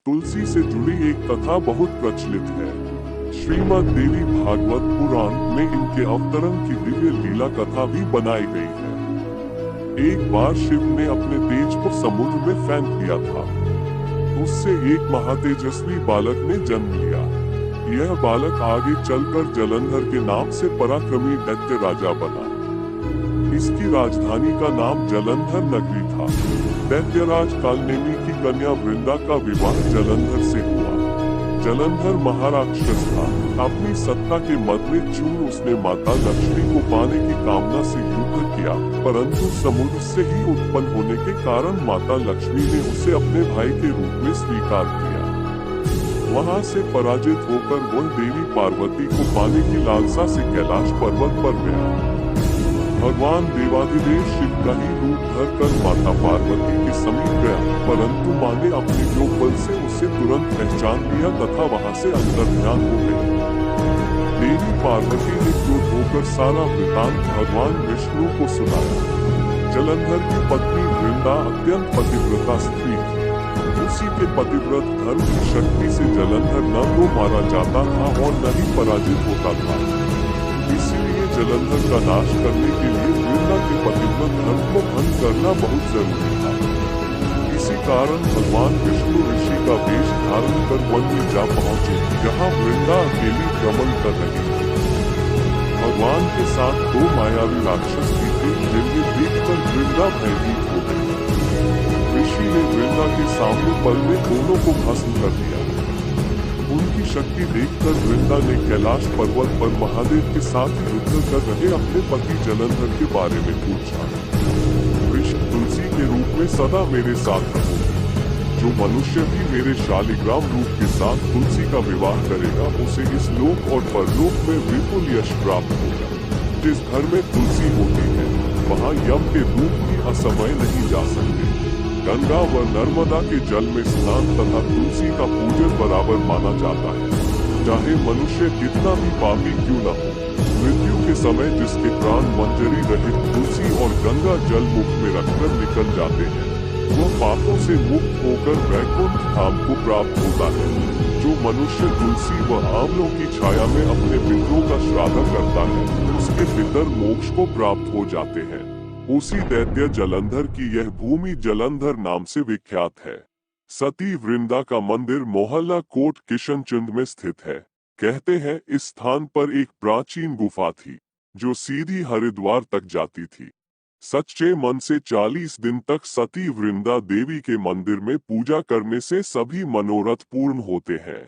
तुलसी से जुड़ी एक कथा बहुत प्रचलित है। श्रीमद् देवी भागवत पुराण में इनके अवतरण की दिव्य लीला कथा भी बनाई गई है। एक बार शिव ने अपने तेज को समुद्र में फेंक दिया था। उससे एक महातेजस्वी बालक ने जन्म लिया। यह बालक आगे चलकर जलंधर के नाम से पराक्रमी दैत्य राजा बना। इसकी राजधानी का नाम जलंधर नगरी था। दैत्यराज कालनेमी की कन्या वृंदा का विवाह जलंधर से हुआ। जलंधर महाराक्षस था। अपनी सत्ता के मद में चूर उसने माता लक्ष्मी को पाने की कामना से युद्ध किया, परंतु समुद्र से ही उत्पन्न होने के कारण माता लक्ष्मी ने उसे अपने भाई के रूप में स्वीकार किया। वहां से पराजित होकर वह देवी पार्वती को पाने की लालसा से कैलाश पर्वत पर गया। भगवान देवाधिदेव शिव का ही रूप धर कर माता पार्वती के समीप गया, परंतु माँ ने अपने योग बल से उसे तुरंत पहचान लिया तथा वहां से अंतर्ध्यान हो गई। देवी पार्वती ने क्रोध होकर सारा वृतांत भगवान विष्णु को सुनाया। जलंधर की पत्नी वृंदा अत्यंत पतिव्रता स्त्री थी। उसी के पतिव्रत धर्म की शक्ति से जलंधर न तो मारा जाता था और न ही पराजित होता था। इसीलिए जलंधर का नाश करने के लिए वृंदा के पतिव्रत धर्म को भंग करना बहुत जरूरी था। इसी कारण भगवान विष्णु ऋषि का वेश धारण कर वन में जा पहुँचे, जहाँ वृंदा अकेली भ्रमण कर रही थी। भगवान के साथ दो मायावी राक्षस भी थे, जिन्हें देखकर वृंदा भयभीत हो गई। ऋषि ने वृंदा के सामने पल में दोनों को भस्म कर दिया। उनकी शक्ति देखकर वृंदा ने कैलाश पर्वत पर महादेव के साथ युद्ध कर रहे अपने पति जलंधर के बारे में पूछा। विष्णु तुलसी के रूप में सदा मेरे साथ रहोगी। जो मनुष्य भी मेरे शालिग्राम रूप के साथ तुलसी का विवाह करेगा, उसे इस लोक और परलोक में विपुल यश प्राप्त होगा। जिस घर में तुलसी होती है, वहाँ यम के दूत भी असमय नहीं जा सकते। गंगा व नर्मदा के जल में स्नान तथा तुलसी का पूजन बराबर माना जाता है। चाहे मनुष्य कितना भी पापी क्यों न हो, मृत्यु के समय जिसके प्राण मंजरी रहित तुलसी और गंगा जल मुख में रखकर निकल जाते हैं, वह पापों से मुक्त होकर वैकुंठ धाम को प्राप्त होता है। जो मनुष्य तुलसी व आंवलों की छाया में अपने पितरों का श्राद्ध करता है, उसके पितर मोक्ष को प्राप्त हो जाते हैं। उसी दैत्य जलंधर की यह भूमि जलंधर नाम से विख्यात है। सती वृंदा का मंदिर मोहल्ला कोट किशनचंद में स्थित है। कहते हैं इस स्थान पर एक प्राचीन गुफा थी, जो सीधी हरिद्वार तक जाती थी। सच्चे मन से 40 दिन तक सती वृंदा देवी के मंदिर में पूजा करने से सभी मनोरथ पूर्ण होते हैं।